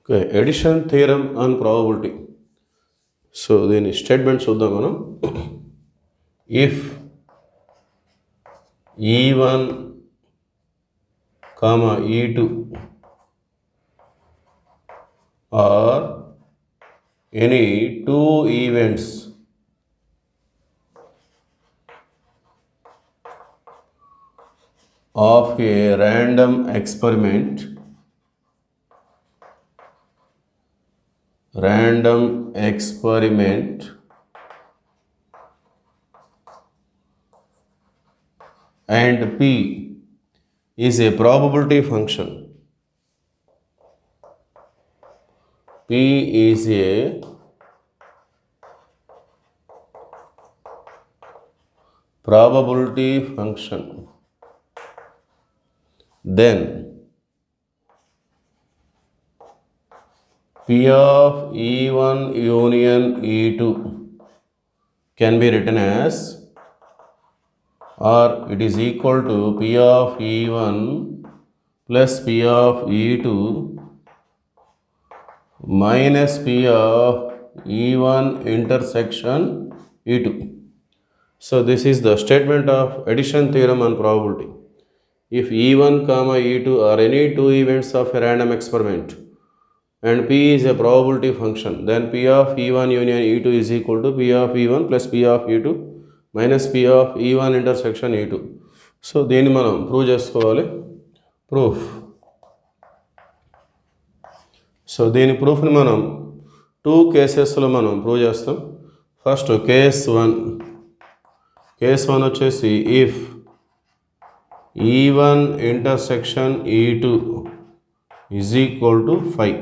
Okay, addition theorem on probability. So then statement చూద్దాం మనం. If E1, E2 are any two events of a random experiment, and P is a probability function. P is a probability function. Then P of E1 union E2 can be written as, or it is equal to P of E1 plus P of E2 minus P of E1 intersection E2. So this is the statement of addition theorem on probability. If E1, E2 are any two events of a random experiment and P is a probability function, then P of E1 union E2 is equal to P of E1 plus P of E2 minus P of E1 intersection E2. So దీన్ని మనం prove చేసుకోవాలి. Proof. So దీని ప్రూఫ్ని మనం two కేసెస్లో మనం prove చేస్తాం. First case one వచ్చేసి if E1 intersection E2 is equal to 5.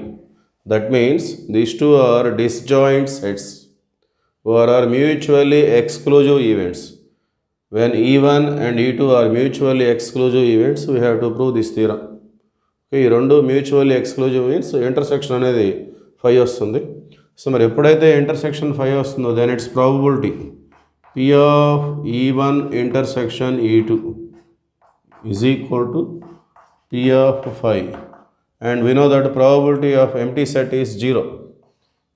That means these two are disjoint sets or are mutually exclusive events. When E1 and E2 are mutually exclusive events, we have to prove this theorem. ఈ రెండు mutually exclusive means intersection అనేది 5 వస్తుంది. So మరి ఎప్పుడైతే intersection 5 వస్తుందో then it's probability P of E1 intersection E2 is equal to P of 5, and we know that probability of empty set is 0.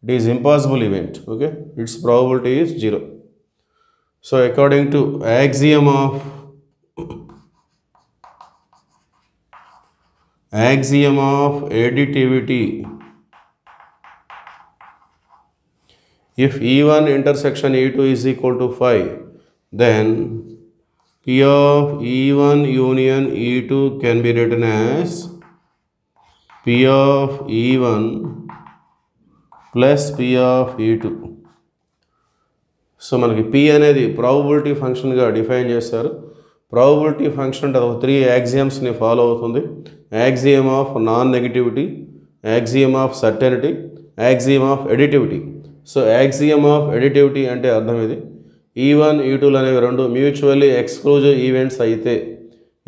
It is impossible event. Okay, its probability is 0. So according to axiom of additivity, if E1 intersection E2 is equal to 5, then P of E1 union E2 can be written as P of E1 plus P of E2. So మనకి P అనేది probability ఫంక్షన్గా define చేస్తారు. Probability function అంటే ఒక 3 యాక్సియమ్స్ని follow అవుతుంది. Axiom of non negativity, axiom of certainty, axiom of additivity. So axiom of additivity అంటే అర్థం ఇది, E1 E2లు అనేవి రెండు మ్యూచువల్లీ ఎక్స్క్లూజివ్ ఈవెంట్స్ అయితే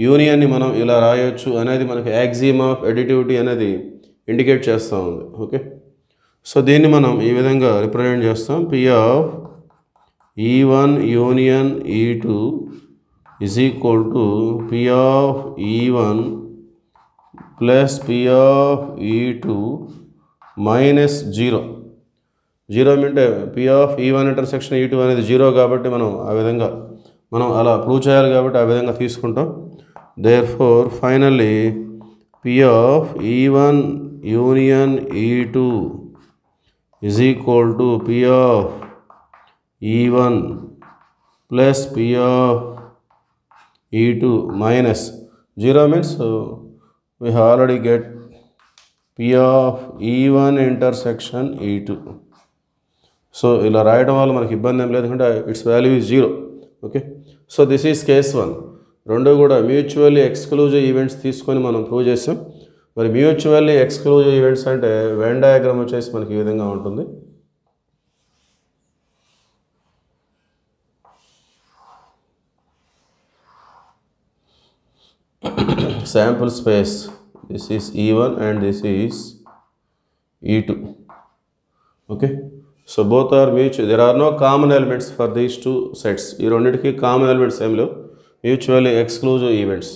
యూనియన్ని మనం ఇలా రాయొచ్చు అనేది మనకి యాక్సియం ఆఫ్ ఎడిటివిటీ అనేది ఇండికేట్ చేస్తూ ఉంది. ఓకే, సో దీన్ని మనం ఈ విధంగా రిప్రజెంట్ చేస్తాం. P of E1 union E2 is equal to P of E1 plus P of E2 minus 0. 0 అంటే P of E1 intersection E2 అనేది 0 కాబట్టి మనం అలా ప్రూవ్ చేయాలి కాబట్టి ఆ విధంగా తీసుకుంటాం. Therefore finally P of E1 union E2 is equal to P of E1 plus P of E2 minus 0 means we already get P of E1 intersection E2. So ఇలా రాయడం వల్ల మనకి ఇబ్బంది ఏం లేదు, ఎందుకంటే it's value is 0. Okay, so this is case 1. రెండు కూడా మ్యూచువల్లీ ఎక్స్క్లూజివ్ ఈవెంట్స్ తీసుకొని మనం ప్రూవ్ చేసాం. మరి మ్యూచువల్లీ ఎక్స్క్లూజివ్ ఈవెంట్స్ అంటే వెన్ డయాగ్రామ్ వచ్చేసి మనకి ఈ విధంగా ఉంటుంది. Sample space, this is E1 and this is E2. Okay, so both are mutual. There are no common elements for these two sets. ఈ రెండింటికి కామన్ ఎలిమెంట్స్ ఏం లేవు, mutually exclusive events.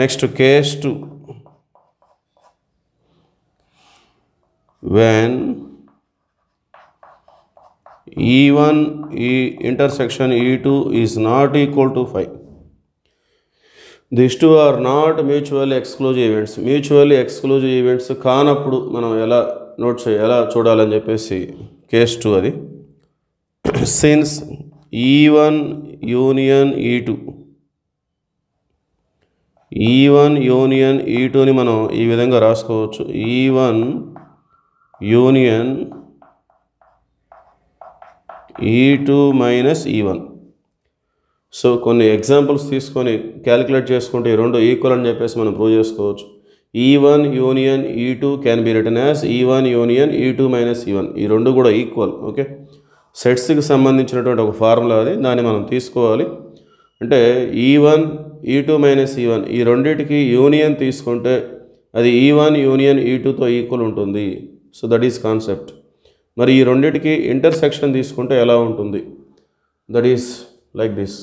Next case 2. when E1 intersection E2 is not equal to 5. These two are not mutually exclusive events. Mutually exclusive events కానప్పుడు మనం ఎలా ఎలా చూడాలని చెప్పేసి కేస్ 2 అది. Since E1 union E2 union E2ని మనం ఈ విధంగా రాసుకోవచ్చు. E1 union E2 minus E1. So కొన్ని ఎగ్జాంపుల్స్ తీసుకొని క్యాలిక్యులేట్ చేసుకుంటే ఈ రెండు ఈక్వల్ అని చెప్పేసి మనం ప్రూవ్ చేసుకోవచ్చు. E1 union E2 can be written as E1 union E2 minus E1. ఈ రెండు కూడా ఈక్వల్. ఓకే, సెట్స్కి సంబంధించినటువంటి ఒక ఫార్ములా అది, దాన్ని మనం తీసుకోవాలి. అంటే E1 E2 minus E1 ఈ రెండింటికి యూనియన్ తీసుకుంటే అది E1 union E2తో ఈక్వల్ ఉంటుంది. So that is concept. మరి ఈ రెండింటికి ఇంటర్సెక్షన్ తీసుకుంటే ఎలా ఉంటుంది? That is like this.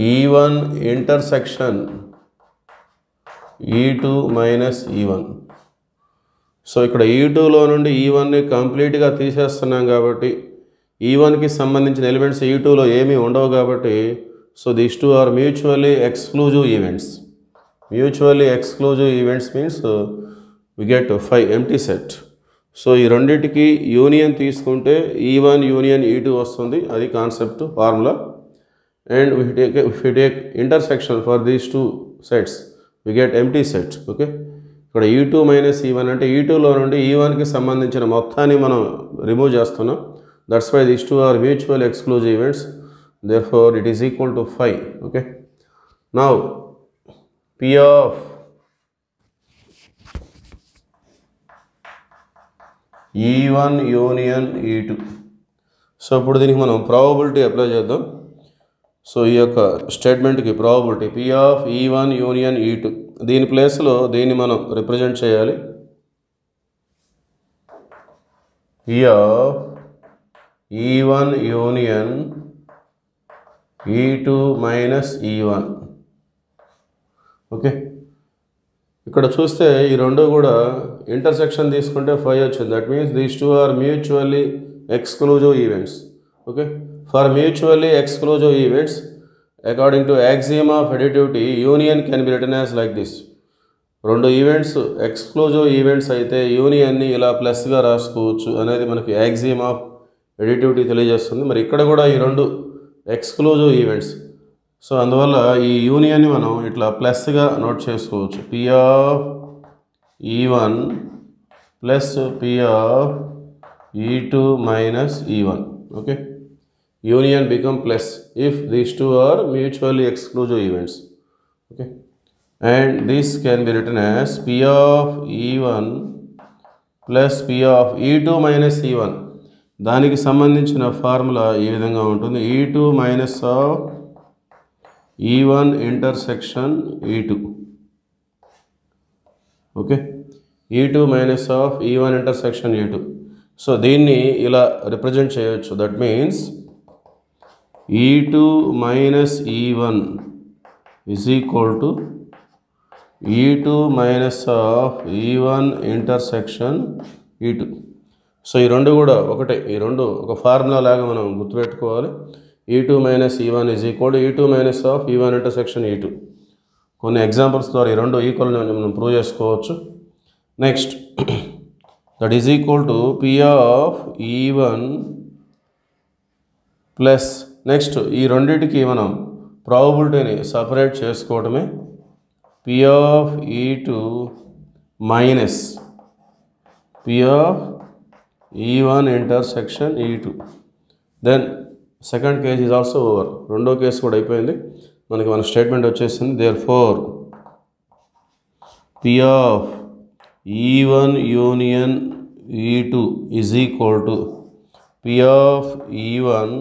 E1 intersection E2 minus E1. So ఇక్కడ E2లో నుండి E1ని కంప్లీట్గా తీసేస్తున్నాం కాబట్టి E1కి సంబంధించిన ఎలిమెంట్స్ E2లో ఏమీ ఉండవు కాబట్టి so these two are mutually exclusive events. Mutually exclusive events means we get 5 empty set. So ఈ రెండింటికి యూనియన్ తీసుకుంటే E1 union E2 వస్తుంది, అది concept formula. And if we take intersection for these two sets we get empty set. Okay, ఇక్కడ E2 minus E1 అంటే E2లో నుండి E1కి సంబంధించిన మొత్తాన్ని మనం రిమూవ్ చేస్తున్నాం. That's why these two are mutual exclusive events, therefore it is equal to 5. okay, now P of E1 union E2. So ఇప్పుడు దీనికి మనం ప్రాబబిలిటీ అప్లై చేద్దాం. సో ఈ యొక్క స్టేట్మెంట్కి probability P of E1 union E2, దీని ప్లేస్లో దీన్ని మనం రిప్రజెంట్ చేయాలి. P of E1 union E2 minus E1. Okay, ఇక్కడ చూస్తే ఈ రెండు కూడా ఇంటర్సెక్షన్ తీసుకుంటే 5 వచ్చింది. That means these two are mutually exclusive events. Okay, for mutually exclusive events according to axiom of additivity union can be written as like this. రెండు events exclusive events అయితే యూనియన్ని ఇలా ప్లస్గా రాసుకోవచ్చు అనేది మనకి యాక్సియమ్ ఆఫ్ అడిటివిటీ తెలియజేస్తుంది. మరి ఇక్కడ కూడా ఈ రెండు ఎక్స్క్లూజివ్ ఈవెంట్స్, సో అందువల్ల ఈ యూనియన్ని మనం ఇట్లా ప్లస్గా నోట్ చేసుకోవచ్చు. P of E1 plus P of E2 minus E1. Okay, union become plus if these two are mutually exclusive events. Okay, and this can be written as P of E1 plus P of E2 minus E1. దానికి సంబంధించిన formula ఈ విధంగా ఉంటుంది. E2 minus of E1 intersection E2. Okay, E2 minus of E1 intersection E2. So దీన్ని ఇలా represent చేయవచ్చు. That means E2 minus E1 is equal to E2 minus of E1 intersection E2. So ఈ రెండు కూడా ఒకటే, ఈ రెండు ఒక ఫార్ములా లాగా మనం గుర్తుపెట్టుకోవాలి. E2 minus E1 is equal to E2 minus of E1 intersection E2. కొన్ని ఎగ్జాంపుల్స్ ద్వారా ఈ రెండు ఈక్వల్ మనం ప్రూవ్ చేసుకోవచ్చు. Next that is equal to P of E1 plus next ఈ రెండింటికి మనం ప్రాబబిలిటీని సపరేట్ చేసుకోవడమే. P of E2 minus P of E1 intersection E2. Then second case is also over. రెండో కేసు కూడా అయిపోయింది, మనకి మన స్టేట్మెంట్ వచ్చేసింది. Therefore P of E1 union E2 is equal to P of E1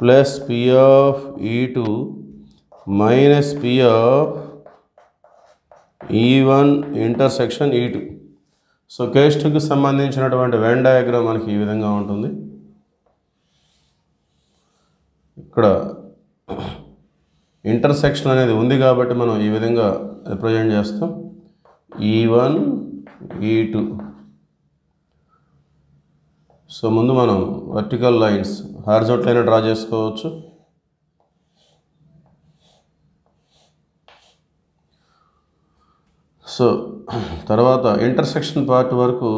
plus P of E2 minus P of E1 intersection E2. So case 2కి సంబంధించినటువంటి Venn diagram మనకి ఈ విధంగా ఉంటుంది. ఇక్కడ ఇంటర్సెక్షన్ అనేది ఉంది కాబట్టి మనం ఈ విధంగా రిప్రజెంట్ చేస్తాం. E1 E2. సో ముందు మనం vertical lines horizontal line draw చేసుకోవచ్చు. సో తర్వాత ఇంటర్సెక్షన్ పార్ట్ వరకు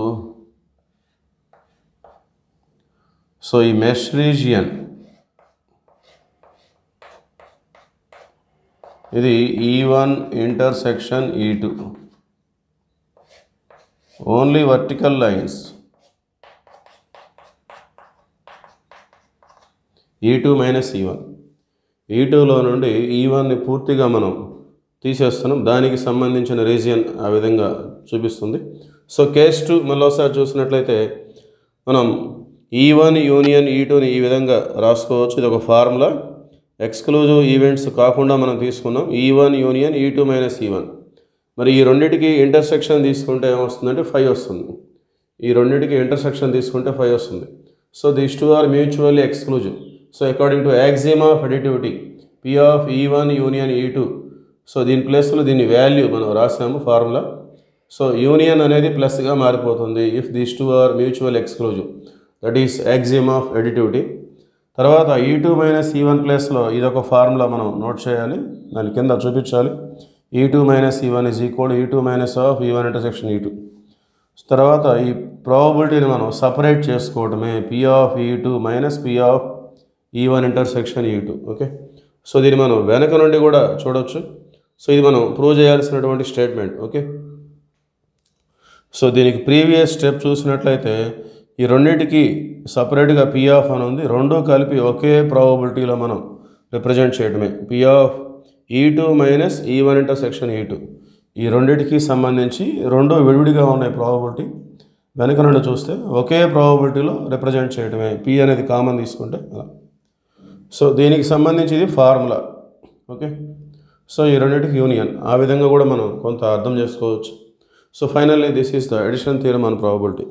సో ఈ మెష్ రీజియన్ ఇది E1 intersection E2 only vertical lines E2 minus E1. E2లో నుండి E1ని పూర్తిగా మనం తీసేస్తున్నాం. దానికి సంబంధించిన రీజియన్ ఆ విధంగా చూపిస్తుంది. సో కేస్ 2 మళ్ళీ ఒకసారి చూసినట్లయితే మనం E1 యూనియన్ E2ని ఈ విధంగా రాసుకోవచ్చు. ఇది ఒక ఫార్ములా. ఎక్స్క్లూజివ్ ఈవెంట్స్ కాకుండా మనం తీసుకున్నాం E1 union E2 minus E1. మరి ఈ రెండింటికి ఇంటర్సెక్షన్ తీసుకుంటే ఏమొస్తుందంటే 5 వస్తుంది. ఈ రెండింటికి ఇంటర్సెక్షన్ తీసుకుంటే 5 వస్తుంది. So these two are mutually exclusive. So according to axiom of additivity P of E1 union E2. సో దీని ప్లేస్లో దీని వాల్యూ మనం రాసాము ఫార్ములా. సో యూనియన్ అనేది ప్లస్గా మారిపోతుంది if these two are mutual exclusive. That is axiom of additivity. తర్వాత E2 minus E1 ప్లేస్లో ఇదొక ఫార్ములా మనం నోట్ చేయాలి, దాని కింద చూపించాలి. E2 minus E1 is equal E2 minus of E1 intersection E2. తర్వాత ఈ ప్రాబబిలిటీని మనం సపరేట్ చేసుకోవడమే P of E2 minus P of E1 intersection E2. Okay, so దీన్ని మనం వెనక నుండి కూడా చూడవచ్చు. సో ఇది మనం ప్రూవ్ చేయాల్సినటువంటి స్టేట్మెంట్. ఓకే, సో దీనికి ప్రీవియస్ స్టెప్ చూసినట్లయితే ఈ రెండింటికి సపరేట్గా P ఆఫ్ అని ఉంది. రెండూ కలిపి ఒకే ప్రాబబిలిటీలో మనం రిప్రజెంట్ చేయడమే P of E2 minus E1 intersection E2. ఈ రెండింటికి సంబంధించి రెండూ విడివిడిగా ఉన్నాయి ప్రాబబిలిటీ. వెనక నుండి చూస్తే ఒకే ప్రాబబిలిటీలో రిప్రజెంట్ చేయడమే, P అనేది కామన్ తీసుకుంటే అలా. సో దీనికి సంబంధించి ఇది ఫార్ములా. ఓకే, సో ఈ రెండింటికి యూనియన్ ఆ విధంగా కూడా మనం కొంత అర్థం చేసుకోవచ్చు. So finally this is the addition theorem on probability.